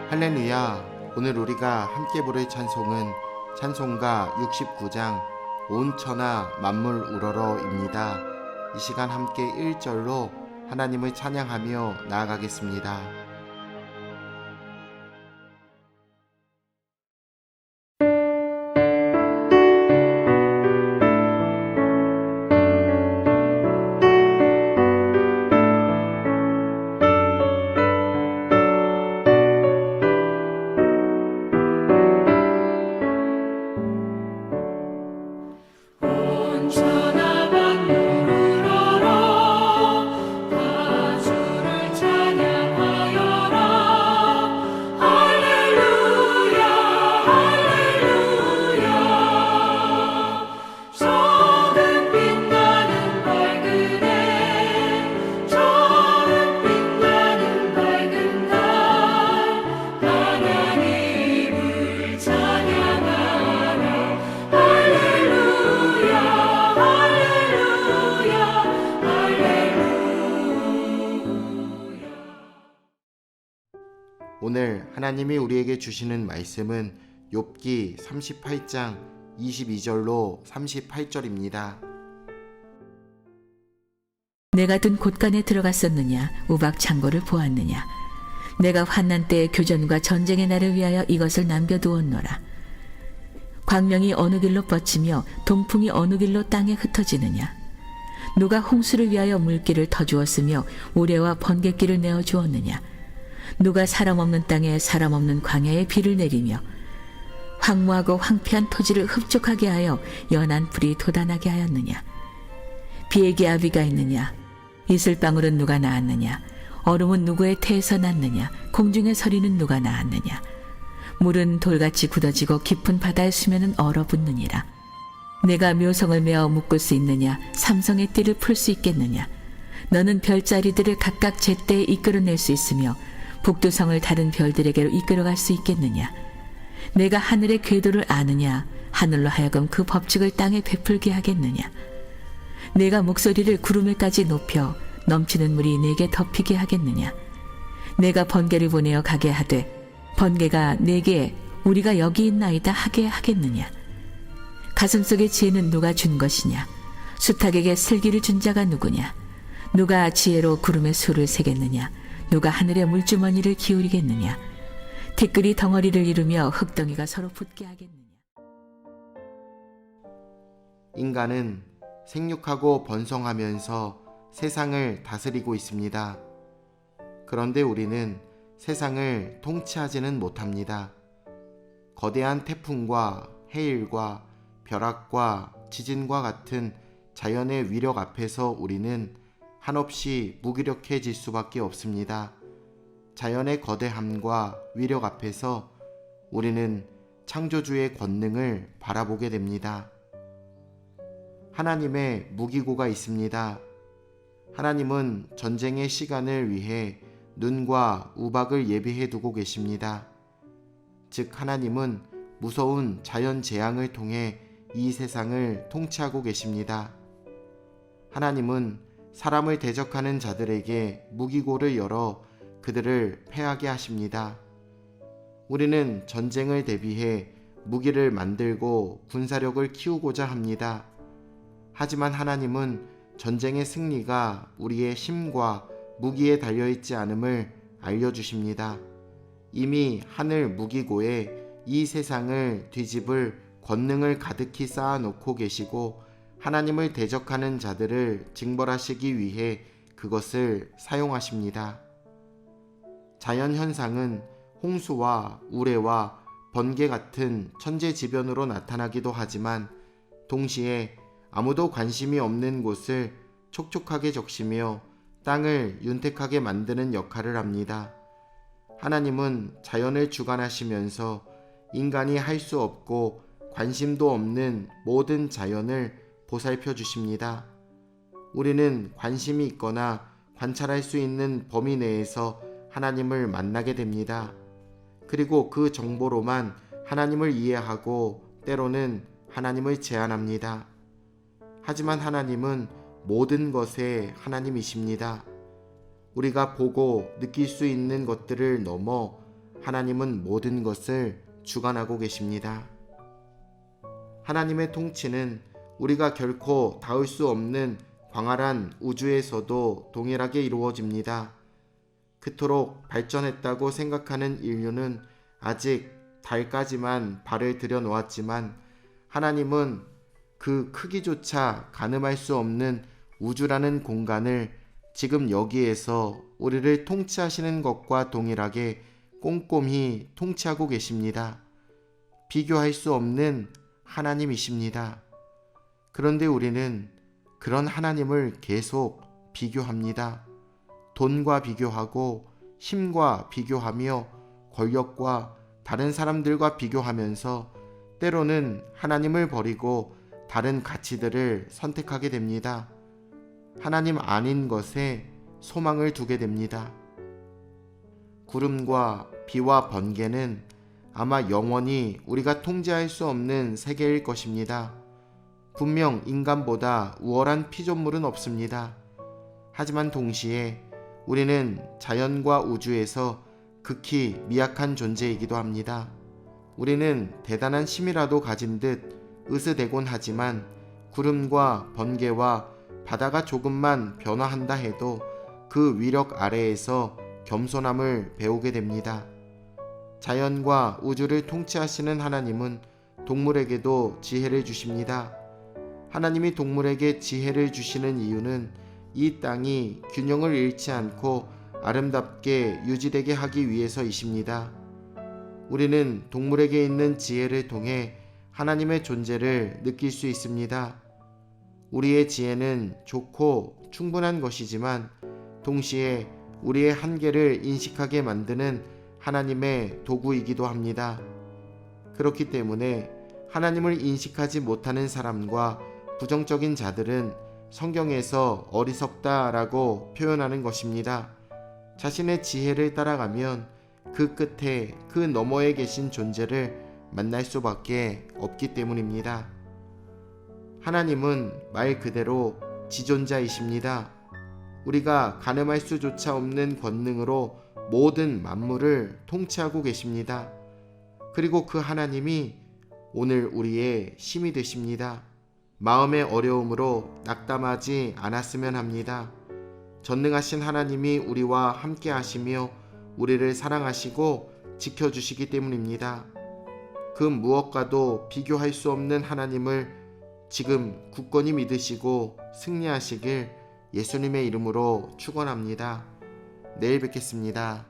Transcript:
할렐루야. 오늘 우리가 함께 부를 찬송은 찬송가 69장 온 천하 만물 우러러입니다. 이 시간 함께 1절로 하나님을 찬양하며 나아가겠습니다. 오늘 하나님이 우리에게 주시는 말씀은 욥기 38장 22절로 38절입니다. 내가 든 곳간에 들어갔었느냐, 우박 창고를 보았느냐. 내가 환난 때의 교전과 전쟁의 날을 위하여 이것을 남겨두었노라. 광명이 어느 길로 뻗치며 동풍이 어느 길로 땅에 흩어지느냐. 누가 홍수를 위하여 물길을 터주었으며 우레와 번갯길을 내어주었느냐. 누가 사람 없는 땅에 사람 없는 광야에 비를 내리며 황무하고 황폐한 토지를 흡족하게 하여 연한 풀이 돋아나게 하였느냐. 비의 기아비가 있느냐. 이슬방울은 누가 낳았느냐. 얼음은 누구의 태에서 났느냐. 공중에 서리는 누가 낳았느냐. 물은 돌같이 굳어지고 깊은 바다의 수면은 얼어붙느니라. 내가 묘성을 메어 묶을 수 있느냐. 삼성의 띠를 풀 수 있겠느냐. 너는 별자리들을 각각 제때에 이끌어낼 수 있으며 북두성을 다른 별들에게로 이끌어갈 수 있겠느냐. 내가 하늘의 궤도를 아느냐. 하늘로 하여금 그 법칙을 땅에 베풀게 하겠느냐. 내가 목소리를 구름에까지 높여 넘치는 물이 내게 덮이게 하겠느냐. 내가 번개를 보내어 가게 하되 번개가 내게 우리가 여기 있나이다 하게 하겠느냐. 가슴속의 지혜는 누가 준 것이냐. 수탉에게 슬기를 준 자가 누구냐. 누가 지혜로 구름의 수를 세겠느냐. 누가 하늘의 물주머니를 기울이겠느냐. 티끌이 덩어리를 이루며 흙덩이가 서로 붙게 하겠느냐. 인간은 생육하고 번성하면서 세상을 다스리고 있습니다. 그런데 우리는 세상을 통치하지는 못합니다. 거대한 태풍과 해일과 벼락과 지진과 같은 자연의 위력 앞에서 우리는 한없이 무기력해질 수밖에 없습니다. 자연의 거대함과 위력 앞에서 우리는 창조주의 권능을 바라보게 됩니다. 하나님의 무기고가 있습니다. 하나님은 전쟁의 시간을 위해 눈과 우박을 예비해 두고 계십니다. 즉 하나님은 무서운 자연 재앙을 통해 이 세상을 통치하고 계십니다. 하나님은 사람을 대적하는 자들에게 무기고를 열어 그들을 패하게 하십니다. 우리는 전쟁을 대비해 무기를 만들고 군사력을 키우고자 합니다. 하지만 하나님은 전쟁의 승리가 우리의 힘과 무기에 달려있지 않음을 알려주십니다. 이미 하늘 무기고에 이 세상을 뒤집을 권능을 가득히 쌓아놓고 계시고 하나님을 대적하는 자들을 징벌하시기 위해 그것을 사용하십니다. 자연현상은 홍수와 우레와 번개 같은 천재지변으로 나타나기도 하지만 동시에 아무도 관심이 없는 곳을 촉촉하게 적시며 땅을 윤택하게 만드는 역할을 합니다. 하나님은 자연을 주관하시면서 인간이 할 수 없고 관심도 없는 모든 자연을 보살펴 주십니다. 우리는 관심이 있거나 관찰할 수 있는 범위 내에서 하나님을 만나게 됩니다. 그리고 그 정보로만 하나님을 이해하고 때로는 하나님을 제안합니다. 하지만 하나님은 모든 것의 하나님이십니다. 우리가 보고 느낄 수 있는 것들을 넘어 하나님은 모든 것을 주관하고 계십니다. 하나님의 통치는 우리가 결코 닿을 수 없는 광활한 우주에서도 동일하게 이루어집니다. 그토록 발전했다고 생각하는 인류는 아직 달까지만 발을 들여놓았지만 하나님은 그 크기조차 가늠할 수 없는 우주라는 공간을 지금 여기에서 우리를 통치하시는 것과 동일하게 꼼꼼히 통치하고 계십니다. 비교할 수 없는 하나님이십니다. 그런데 우리는 그런 하나님을 계속 비교합니다. 돈과 비교하고 힘과 비교하며 권력과 다른 사람들과 비교하면서 때로는 하나님을 버리고 다른 가치들을 선택하게 됩니다. 하나님 아닌 것에 소망을 두게 됩니다. 구름과 비와 번개는 아마 영원히 우리가 통제할 수 없는 세계일 것입니다. 분명 인간보다 우월한 피조물은 없습니다. 하지만 동시에 우리는 자연과 우주에서 극히 미약한 존재이기도 합니다. 우리는 대단한 힘이라도 가진 듯 으스대곤 하지만 구름과 번개와 바다가 조금만 변화한다 해도 그 위력 아래에서 겸손함을 배우게 됩니다. 자연과 우주를 통치하시는 하나님은 동물에게도 지혜를 주십니다. 하나님이 동물에게 지혜를 주시는 이유는 이 땅이 균형을 잃지 않고 아름답게 유지되게 하기 위해서이십니다. 우리는 동물에게 있는 지혜를 통해 하나님의 존재를 느낄 수 있습니다. 우리의 지혜는 좋고 충분한 것이지만 동시에 우리의 한계를 인식하게 만드는 하나님의 도구이기도 합니다. 그렇기 때문에 하나님을 인식하지 못하는 사람과 부정적인 자들은 성경에서 어리석다라고 표현하는 것입니다. 자신의 지혜를 따라가면 그 끝에 그 너머에 계신 존재를 만날 수밖에 없기 때문입니다. 하나님은 말 그대로 지존자이십니다. 우리가 가늠할 수조차 없는 권능으로 모든 만물을 통치하고 계십니다. 그리고 그 하나님이 오늘 우리의 힘이 되십니다. 마음의 어려움으로 낙담하지 않았으면 합니다. 전능하신 하나님이 우리와 함께 하시며 우리를 사랑하시고 지켜주시기 때문입니다. 그 무엇과도 비교할 수 없는 하나님을 지금 굳건히 믿으시고 승리하시길 예수님의 이름으로 축원합니다. 내일 뵙겠습니다.